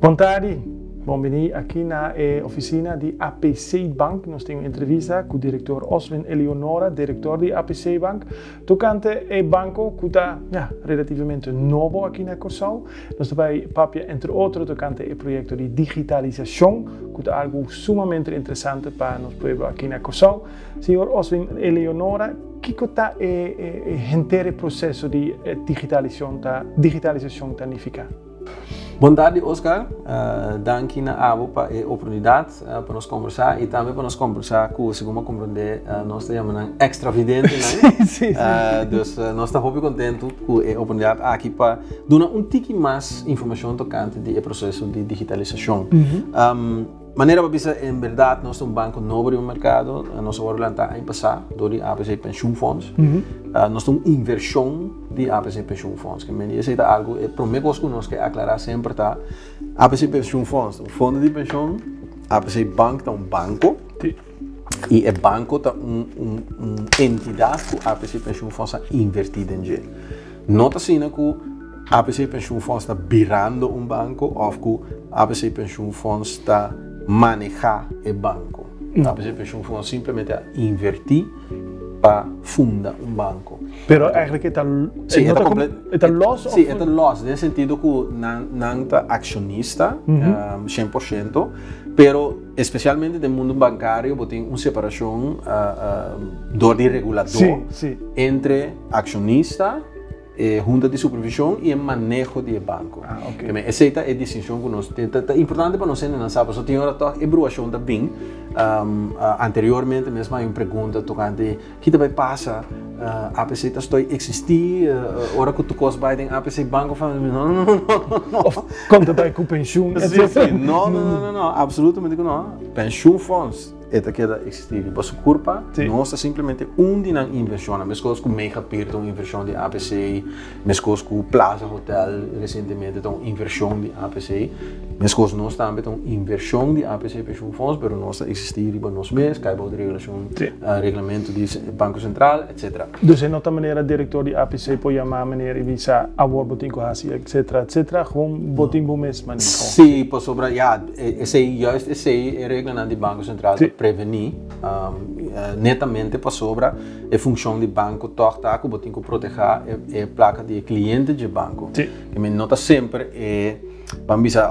Boa tarde, bem-vindo aqui na oficina de APC Bank. Nós temos uma entrevista com o diretor Oswin Eleonora, diretor de APC Bank. Tocante é banco que está relativamente novo aqui na Corsão. Nós também papia, entre outros, tocante é projeto de digitalização, que é algo sumamente interessante para nós aqui na Corsão. Senhor Oswin Eleonora, que está o inteiro processo de digitalização significa? Boa tarde, Oscar. Dank na ABO para a oportunidade para nos conversar e também para nos conversar com o segundo compreender nós chamamos extra vidente, né? Sim. Dus nós estamos muito contentes com a oportunidade aqui para dar tique mais informação tocante do processo de digitalização. Maneira para pensar, em verdade, nós somos um banco novo no mercado, nós somos lançados ano passado, door de APC Pensioenfonds. Nós somos uma inversão de APC Pensioenfonds, que é algo, para mim, que nós queremos aclarar sempre, tá? APC Pensioenfonds, um fundo de pensão, APC Bank é um banco, e o banco é uma entidade que a APC Pensioenfonds está invertida em ele. Não está sendo que a APC Pensioenfonds está virando um banco, ou que a APC Pensioenfonds está manejar o banco. A APC Pensioenfonds simplesmente invertir para fundar um banco. Pero eigenlijk está los? Sim, está los, no sentido que não está acionista 100%, pero especialmente no mundo bancário tem uma separação do regulador entre acionista, junta de supervisão e o manejo do banco. Essa é a distinção que nós temos. É importante para nós não saber. Só tinha a evaluação também. Anteriormente, mesmo há uma pergunta tocante o que vai passar. A APC está existir, hora que tu cost by den APC Bank of não. Conta bij com pensioen. Não, absolutamente não. Pensioenfonds é que existir. Mas culpa, nós simplesmente de na inversão. Mesmo com Mega Pier, uma inversão de APC, mesmo com Plaza Hotel recentemente, uma inversão de APC. Mesmo nós também uma inversão de APC Pensioenfonds, mas nós existir para nós mesmos, cai de regulamento do Banco Central, etc. Dus in outra maneira, diretor de APC pode chamar maneira visa award botin kohasi, etc. Gewoon botin bomes maneira. Sim, por sobre, esse juist esse regra do Banco Central para prevenir, netamente por sobre a função do banco torta que botin que proteger a placa de cliente do banco. Que me nota sempre vamos dizer,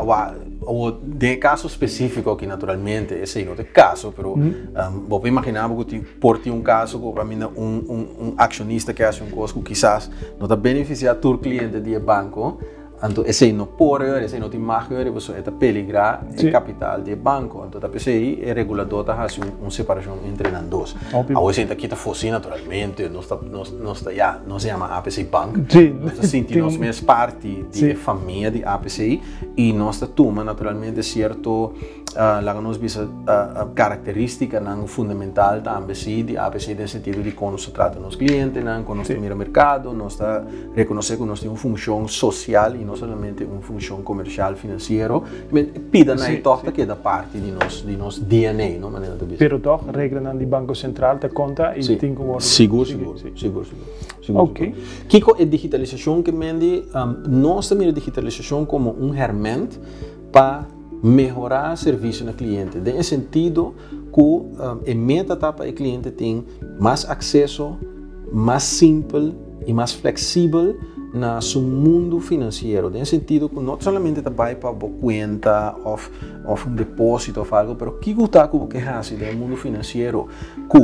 de caso específico aqui naturalmente, esse não é caso, mas vou imaginar que por ti caso que para mim acionista que faz coisa que quizás não está beneficiando o cliente do banco, então esse não pode, esse não tem margem, você está peligrar o capital do banco, então a PCI é regulador da faz uma separação entre os dois. A gente aqui está fosse naturalmente, nós se chama APC Bank, nós sentimos mesmo parte da família de APCI e nós toma naturalmente certo lá nós visa característica fundamental da APCI no sentido de como se trata nos clientes, como nós temos o mercado, nós reconhecer que nós temos uma função social e não somente uma função comercial financeira, mas pida na torta que é da parte de nosso DNA, não maneira de ver. Pero toch, regra do Banco Central te conta e tem como seguro. Ok. Kiko é digitalização que mende nós também a digitalização como ferramenta para melhorar o serviço no cliente, no sentido que a meta para o cliente tem mais acesso, mais simples e mais flexível na seu mundo financeiro, no sentido que não somente vai para uma conta ou depósito ou algo, mas que está com o que faz no mundo financeiro, que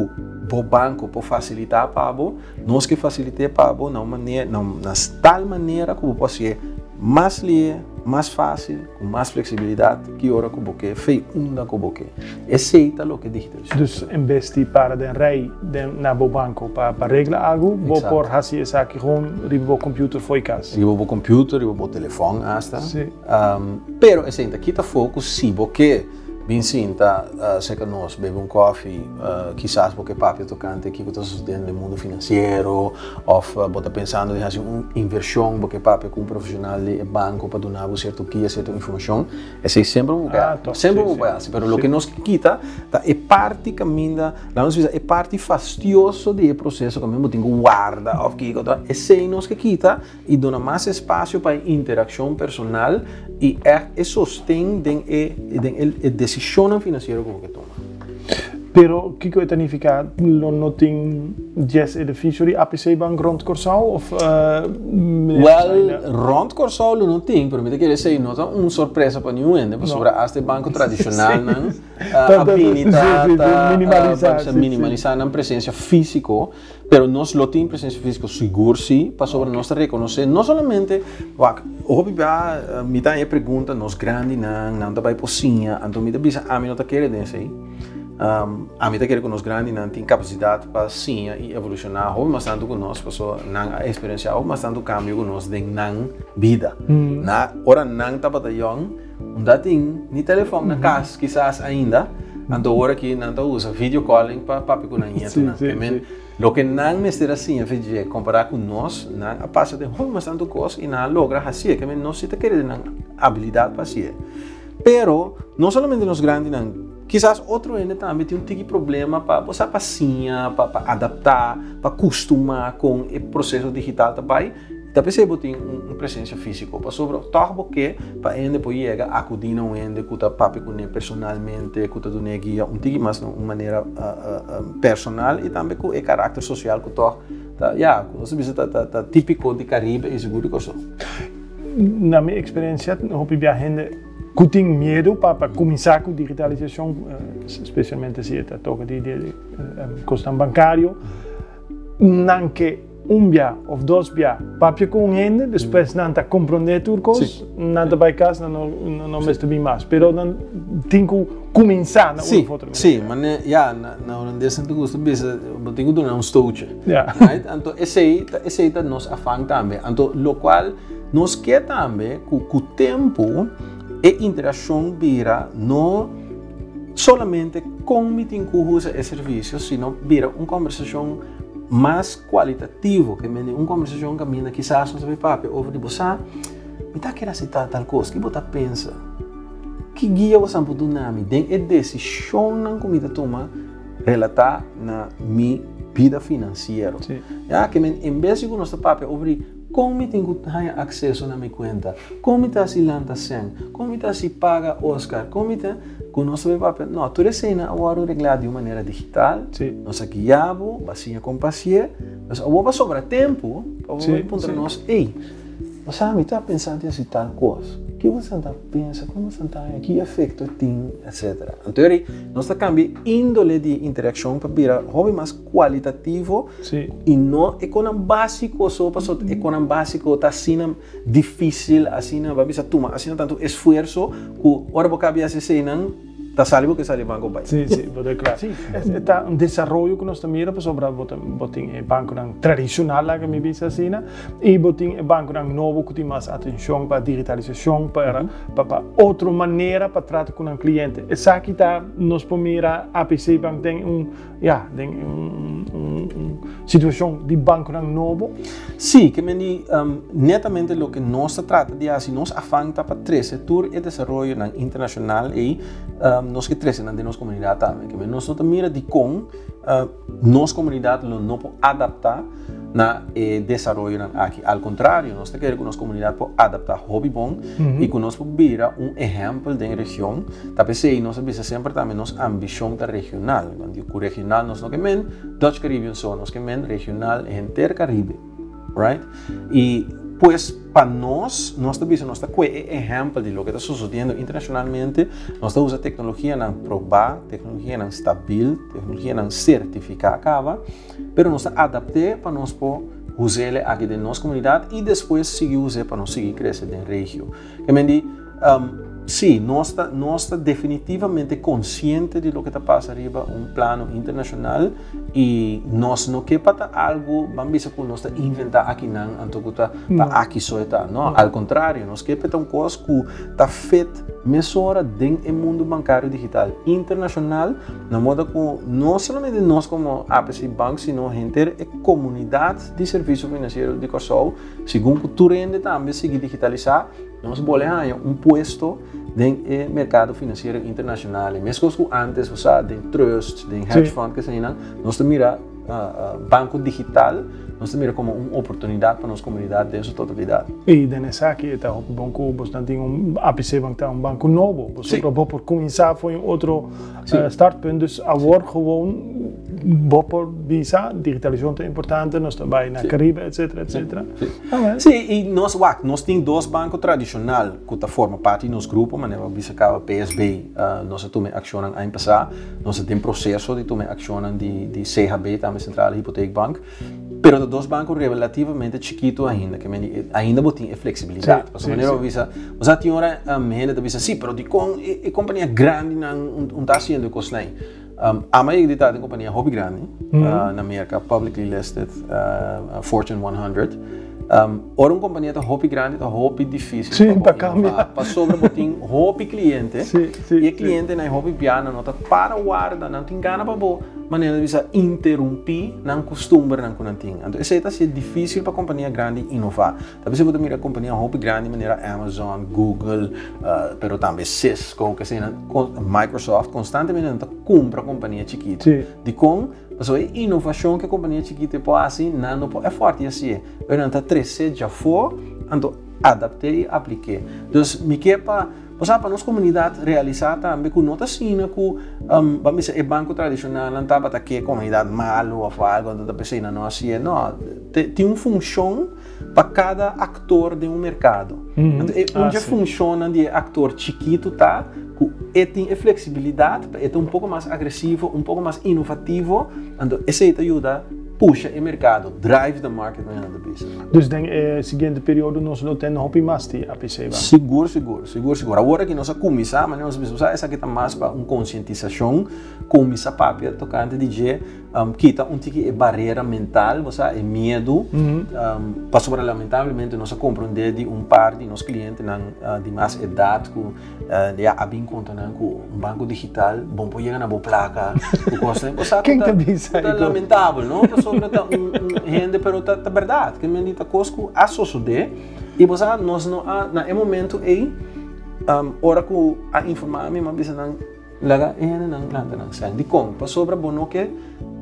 o banco pode facilitar para você, nós que facilitamos para você de tal maneira que você pode ser mais livre, mais fácil, com mais flexibilidade, que hora que você fez que você aceita o que digitalização. Dus investi para den rei na bo banco para reglar algo, vou por hasi essa aqui com o computer foi casa. Ribo o computer, ribo o telefone hasta. Pero esse aqui está foco se você Vincinta, se que nós bebemos coffee, quizás porque papi tocante que está sustentando o mundo financeiro, ou bota pensando em fazer uma inversão, porque papi é um profissional de banco para dar um certo guia, certa informação, esse sempre vou ganhar, sempre vou ganhar, mas o que nós quita é parte caminha, é parte fastidioso do processo que mesmo tem que guardar, ou que esse nós que quita e dá mais espaço para interação personal e sostém a decisão financeira como que toma. Pero Kiko het significa não tem 10 edifícios de APC Bank rond Corsau of rond Corsau não tem, pero me quer dizer não é uma surpresa para nenhum, porque sobre este banco tradicional não minimalizar a presença física, pero nós lo tem presença física seguro sim, para sobre nós reconhecer não somente me dá a pergunta nós grande não vai pocinha, então me dá bisa a mim não tá querendo dizer a mim quer que nós grandes não tem capacidade para sim e evolucionar ou mas tanto com nós passou não experiência ou mas tanto cambio com nós de não vida na hora não tá batalhão não tem nem telefone na casa quizás ainda então hora que não tá usa video calling para papi com ninguém lo que não me será assim a fazer comparar com nós não passa de mas tanto coisa e não logra fazer que não se te quer não habilidade para fazer pero não somente nós grandes não quizás outro ainda também tem tipo de problema para você passinha, para adaptar, para acostumar com o processo digital também. Também você tem uma presença física, para sobre todo porque para ainda pode chegar a acudir não ainda que tá papi com ele personalmente, que tá do guia um tipo mais de uma maneira personal e também com o caráter social que tá você vê tá típico de Caribe e seguro que isso. Na minha experiência, eu vi a gente que tem medo para começar com digitalização, especialmente se está toca de custo bancário, não que dia ou dois dias papel com ele, depois não está compreender turcos, não está vai casa, não mestre bem mais, pero não tem que começar na outra. Sim, mas na holandesa não gosta de tem que dar stootje. Então esse tá nos afang também, então lo qual nos quer também com o tempo e interação vira não somente com meeting que usa esse serviço, sino vira uma conversação mais qualitativa, que uma conversação que mina quizás não sabe papi, ou de você, me tá querendo citar tal coisa, que você pensa, que guia você pode dar me, tem a decisão não que me toma relatar na minha vida financeira, que em vez de nós papi over como tenho acesso na minha conta, como está se lanta sem, como está se paga Oscar, como está com nosso papel, não, tudo isso é agora reglado de uma maneira digital, nós aqui jabo, assim com paciência, mas agora sobra tempo, para ponto nós, ei, você me está pensando em tal coisa, que você está pensando, como você está, que efeito tem, etc. Então, nós está cambiando índole de interação para virar hobby mais qualitativo e não é com um básico, só para é com um básico, está assim difícil, assim vai precisar tomar, assim tanto esforço, que hora você cabe assim não está salvo que sale banco pai. Sim, pode claro. Sim, está um desenvolvimento que nós também para sobre botin banco tradicional lá que me visa assim, e botin banco novo que tem mais atenção para digitalização, para outra maneira para tratar com um cliente. Essa aqui está nos primeira APC Bank tem situação de banco novo. Sim, que me netamente o que nós trata de assim nós afanta para três setor e desenvolvimento internacional e nós que três na nossa comunidade também, que nós não mira de como nossa comunidade não pode adaptar na desenvolvimento aqui. Ao contrário, nós queremos que nossa comunidade pode adaptar hobby bom e que nós podemos virar exemplo da região. Também sei, nós visa sempre também nossa ambição da regional. Quando regional nós não queremos Dutch Caribbean só, nós queremos regional intercaribe, right? E pues para nós também nós está com exemplo de lo que está sucedendo internacionalmente, nós usa tecnologia não provar, tecnologia não stabil, tecnologia não certificar acaba, pero nós adaptar para nós usar ele aqui da nossa comunidade e depois seguir usar para nós seguir crescer na região. Que me sim, nós está definitivamente consciente de lo que está passando arriba um plano internacional e nós não quer para algo, vamos dizer que nós está inventar aqui não, então para aqui só está, não, ao contrário, nós quer para uma coisa que está feita mesora dentro do mundo bancário digital internacional, na modo que não somente nós como APC Bank, sino a comunidade de serviços financeiros de Kosovo, segundo que tu rende também seguir digitalizar, nós podemos ganhar um posto dentro do mercado financeiro internacional. Mesmo que antes você tem trust, tem hedge fund, que nós mira banco digital, nós mira como uma oportunidade para nossa comunidade de sua totalidade. E nessa aqui está o banco, você tem APC Bank, está banco novo, você por começar foi outro startpunt, dus agora gewoon por visa, digitalização é importante, nós também na Caribe, etc, etc. Sim, e nós temos dois bancos tradicionais que formam parte do nosso grupo, mas nós temos o PSB, nós tomamos ação no ano passado, nós temos processo de tomar ação de CHB, também Central Hypotheek Bank, mas os dois bancos relativamente chiquitos ainda, que ainda tem flexibilidade. Porque maneira visa, você tem hora gente que diz, sim, mas a companhia grande não está fazendo coisa nem. A maioria da companhia hobby grande na América, publicly listed, Fortune 100. Ora uma companhia hobby grande, hobby difícil. Sim, para cambiar. Para sobre botin hobby cliente. E o cliente na hobby piano não está para guarda, não tem gana para boa, maneira de interromper não costume não tem. Então isso está sendo difícil para a companhia grande inovar. Talvez você pode mirar a companhia hobby grande, maneira Amazon, Google, pero também Cisco, que seja Microsoft constantemente não compra companhia chiquita. De com a inovação que a companhia chiquita pode assim, não é forte assim. Eu não está crescer já for, então adaptei e apliquei. Então me quer para nossa comunidade realizar também que não está assim, que vamos dizer, o banco tradicional não está para que a comunidade malo ou algo, não está pensando não assim, não, tem uma função para cada ator de um mercado. Onde funciona de ator chiquito tá, que tem flexibilidade, é um pouco mais agressivo, um pouco mais inovativo, então isso ajuda puxa o mercado, drive the market na the business. Dus denk seguinte período nós não temos hobby mais de APC Bank. Seguro. Agora que nós começamos, mas nós vamos usar essa aqui mais para uma conscientização, começar papel tocante de quita tique barreira mental, você é medo, passou para lamentavelmente nós compreender par de nossos clientes de mais idade que já abem conta com um banco digital, bom para chegar na boa placa, o custo quem tá bisa é lamentável, não? Pessoa que gente, pero tá verdade, que me dita cosco a suceder e você nós não na momento aí hora que a informar me mas não laga não planta não sai de como passou para bom que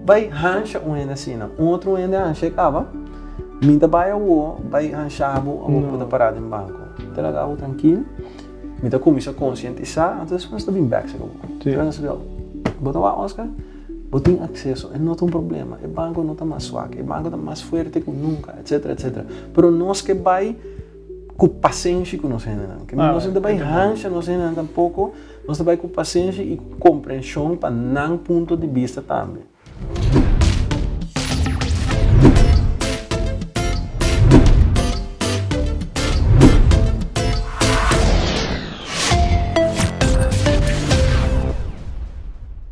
vai rancha ainda assim, outro ainda rancha acaba, minta vai ranchar o da parada em banco, te laga o tranquilo, minta começa a conscientizar, então nós está bem back chegou, botar o Oscar, botar acesso, não tem problema, o banco não está mais suave, o banco está mais forte que nunca, etc. Pero nós que vai com paciência que nós ainda que nós ainda vai rancha, nós ainda tampouco, nós vai com paciência e compreensão para não ponto de vista também.